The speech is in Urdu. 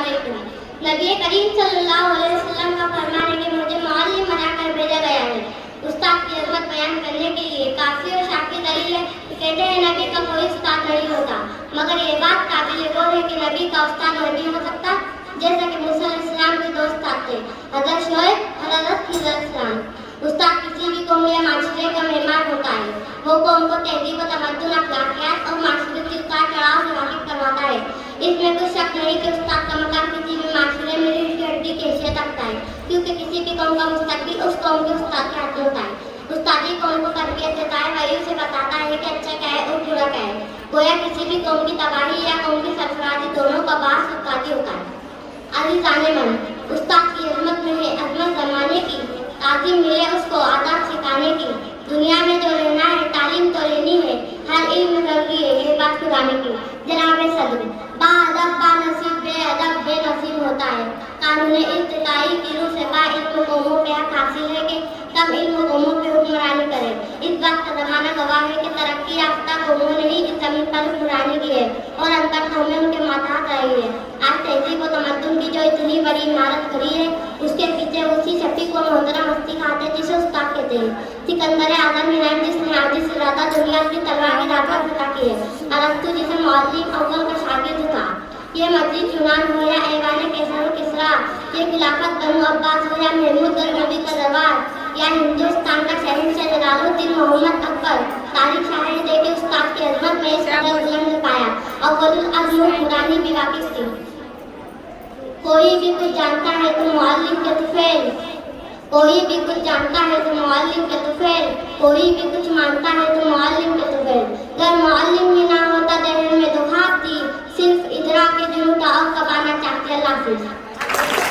علیکم۔ نبی کریم صلی اللہ علیہ وسلم کا فرمان ہے کہ مجھے معلم بنا کر بھیجا گیا ہے۔ استاد کی عظمت بیان کرنے کے لیے کافی اور شافی دلیل ہے کہ کہتے ہیں نبی کا کوئی استاد نہیں ہوتا، مگر یہ بات قابل غور ہے کہ نبی کا استاد نہیں ہو سکتا، جیسا کہ موسیٰ علیہ السلام کے دو استاد تھے، حضرت شعیب اور حضرت خضر علیہ السلام۔ استاد کسی بھی قوم یا معاشرے کا معمار ہوتا ہے، وہ قوم کو تہذیب و تمدن، اخلاقیات اور معاشرتی اتار چڑھاؤ سے واقف کرواتا ہے۔ اس میں کوئی شک نہیں کہ استاد کا مقام کسی بھی معاشرے میں ریڑھ کی ہڈی کی حیثیت رکھتا ہے، کیونکہ کسی بھی قوم کا مستقبل اس قوم کے استاد کے ہاتھ میں ہوتا ہے۔ استادی قوم کو تربیت دیتا ہے، وہی اسے بتاتا ہے کہ اچھا کیا ہے اور برا کیا ہے۔ گویا کسی بھی قوم کی تباہی یا قوم کی سرفرازی دونوں کا باعث استادی ہوتا ہے۔ عزیزان من، استاد کی عظمت میں ہے عظمت زمانے کی، تعظیم ملے اس کو آداب سکھانے کی۔ دنیا میں جو رہنا ہے تعلیم تو لینی ہے، ہر علم ضروری ہے یہ بات پرانے کی۔ جناب صدر، با ادب با نصیب، بے ادب بے نصیب ہوتا ہے۔ قانون ارتقائی کی روح سے با علم قوموں پہ حق حاصل ہے کہ کم علم قوموں پہ حکمرانی کرے۔ اس بات کا زمانہ گواہ ہے کہ ترقی یافتہ قوموں نے ہی اس زمین پر حکمرانی کی ہے اور انکر قومیں ان کے ماتحت رہی ہے۔ آج تہذیب و تمدن کی جو اتنی بڑی عمارت کھڑی ہے، اس کے پیچھے اسی شفیق و محترم ہستی کھاتے جسے استاد کہتے ہیں۔ سکندر اعظم ایران جس نے عاجز ارادہ دنیا کی تلوار کی داغ پر فتح کی ہے، ارسطو جسے معلم اول کا شاگرد تھا۔ یہ مسجد یونان ہو یا ایوان کیسر و کسریٰ، یہ خلافت بنو عباس ہو یا محمود غزنوی کا دربار، یا ہندوستان کا شہنشاہ جلال الدین محمد اکبر، تاریخ شاہد ہے کہ استاد کی عظمت میں اس قدر بلند پایا اول العزم حکمرانی بھی واقف تھی۔ کوئی بھی کچھ جانتا ہے تو معلم کے طفیل، کوئی بھی کچھ جانتا ہے تو معلم کے طفیل، کوئی بھی کچھ مانتا ہے تو معلم کے طفیل۔ اگر معلم ہی نہ ہوتا دہر میں تو خاک تھی، صرف ادراک کے دن اٹھا اور کبانا چاہتے۔ اللہ حافظ۔